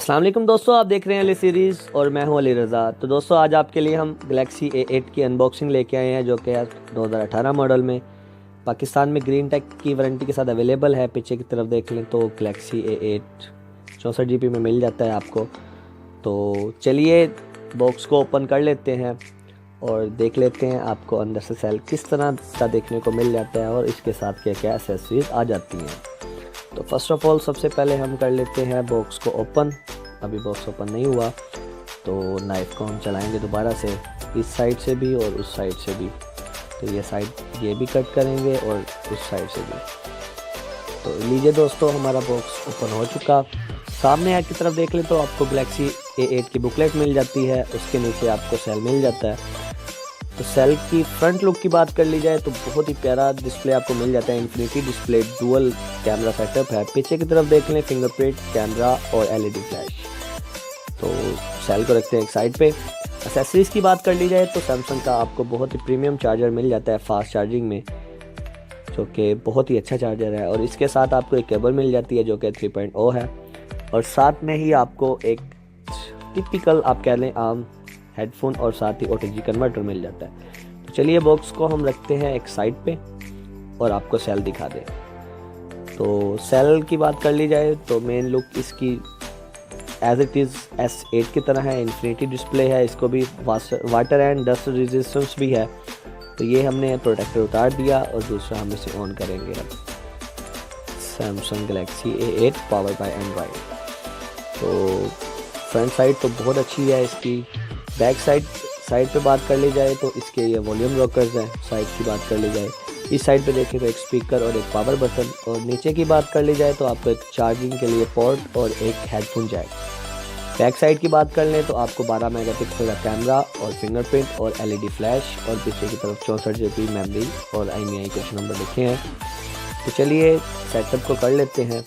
अस्सलाम वालेकुम दोस्तों, आप देख रहे हैं अली सीरीज़ और मैं हूं अली रज़ा। तो दोस्तों आज आपके लिए हम गैलेक्सी A8 की अनबॉक्सिंग लेके आए हैं, जो कि 2018 मॉडल में पाकिस्तान में ग्रीन टेक की वारंटी के साथ अवेलेबल है। पीछे की तरफ देख लें तो गैलेक्सी A8 64 GB में मिल जाता है आपको। तो चलिए बॉक्स को ओपन कर लेते हैं और देख लेते हैं आपको अंदर से सेल किस तरह का देखने को मिल जाता है और इसके साथ क्या क्या एसेसरीज आ जाती हैं। तो फर्स्ट ऑफ ऑल सबसे पहले हम कर लेते हैं बॉक्स को ओपन। अभी बॉक्स ओपन नहीं हुआ तो नाइफ़ को हम चलाएंगे दोबारा से, इस साइड से भी और उस साइड से भी। तो ये साइड ये भी कट करेंगे और उस साइड से भी। तो लीजिए दोस्तों, हमारा बॉक्स ओपन हो चुका। सामने की तरफ देख लें तो आपको गैलेक्सी A8 की बुकलेट मिल जाती है, उसके नीचे आपको सेल मिल जाता है। तो सेल की फ्रंट लुक की बात कर ली जाए तो बहुत ही प्यारा डिस्प्ले आपको मिल जाता है। Infinity display dual camera setup है। पीछे की तरफ देख लें फिंगरप्रिंट कैमरा और LED फ्लैश। तो सेल को रखते हैं एक साइड पे। एक्सेसरीज की बात कर ली जाए तो सैमसंग का आपको बहुत ही प्रीमियम चार्जर मिल जाता है फास्ट चार्जिंग में, जो कि बहुत ही अच्छा चार्जर है। और इसके साथ आपको एक केबल मिल जाती है जो कि 3.0 है, और साथ में ही आपको एक टिपिकल आप कह लें आम हेडफोन और साथ ही OTG कन्वर्टर मिल जाता है। तो चलिए बॉक्स को हम रखते हैं एक साइड पे और आपको सेल दिखा दें। तो सेल की बात कर ली जाए तो मेन लुक इसकी एज इट इज़ S8 की तरह है। इन्फिनिटी डिस्प्ले है, इसको भी वाटर एंड डस्ट रेजिस्टेंस भी है। तो ये हमने प्रोटेक्टर उतार दिया और दूसरा हम इसे ऑन करेंगे। अब Samsung Galaxy A8 power bye Android. तो फ्रंट साइड तो बहुत अच्छी है इसकी। बैक साइड पे बात कर ली जाए तो इसके ये वॉल्यूम रॉकर्स हैं। साइड की बात कर ली जाए, इस साइड पे देखें तो एक स्पीकर और एक पावर बटन। और नीचे की बात कर ली जाए तो आपको एक चार्जिंग के लिए पोर्ट और एक हेडफोन जैक। बैक साइड की बात कर लें तो आपको 12 मेगापिक्सल का कैमरा और फिंगरप्रिंट और LED फ्लैश, और पीछे की तरफ 64 GB मेमोरी और IMEI कुछ नंबर लिखे हैं। तो चलिए सेटअप को कर लेते हैं।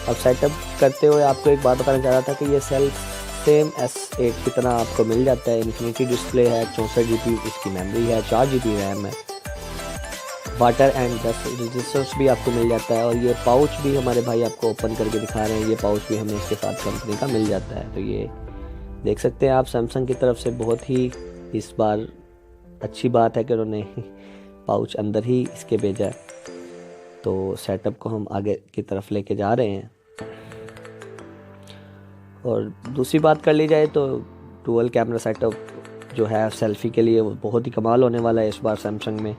अब सेटअप करते हुए आपको एक बात बताना चाह रहा था कि ये सेल सेम S8 की तरह आपको मिल जाता है। इन्फिनिटी डिस्प्ले है, 64 GB इसकी मेमोरी है, 4 GB रैम है। वाटर एंड डस्ट रेजिस्टेंस भी आपको मिल जाता है। और ये पाउच भी हमारे भाई आपको ओपन करके दिखा रहे हैं, ये पाउच भी हमें इसके साथ कंपनी का मिल जाता है। तो ये देख सकते हैं आप, सैमसंग की तरफ से बहुत ही इस बार अच्छी बात है कि उन्होंने पाउच अंदर ही इसके भेजा है। तो सेटअप को हम आगे की तरफ लेके जा रहे हैं। और दूसरी बात कर ली जाए तो डुअल कैमरा सेटअप जो है सेल्फ़ी के लिए वो बहुत ही कमाल होने वाला है इस बार सैमसंग में,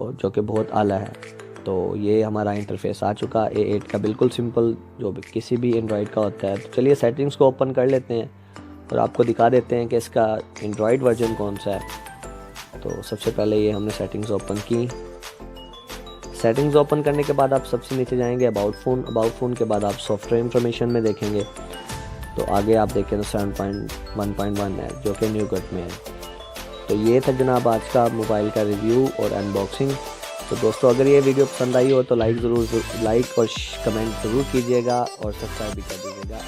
और जो कि बहुत आला है। तो ये हमारा इंटरफेस आ चुका A8 का, बिल्कुल सिंपल जो भी किसी भी एंड्रॉयड का होता है। तो चलिए सेटिंग्स को ओपन कर लेते हैं और आपको दिखा देते हैं कि इसका एंड्रॉयड वर्जन कौन सा है। तो सबसे पहले ये हमने सेटिंग्स ओपन की। सेटिंग्स ओपन करने के बाद आप सबसे नीचे जाएंगे अबाउट फ़ोन के बाद आप सॉफ्टवेयर इंफॉर्मेशन में देखेंगे। तो आगे आप देखें तो 7.1.1 है जो कि न्यू कट में है। तो ये था जनाब आज का मोबाइल का रिव्यू और अनबॉक्सिंग। तो दोस्तों अगर ये वीडियो पसंद आई हो तो लाइक और कमेंट ज़रूर कीजिएगा और सब्सक्राइब भी कर दीजिएगा।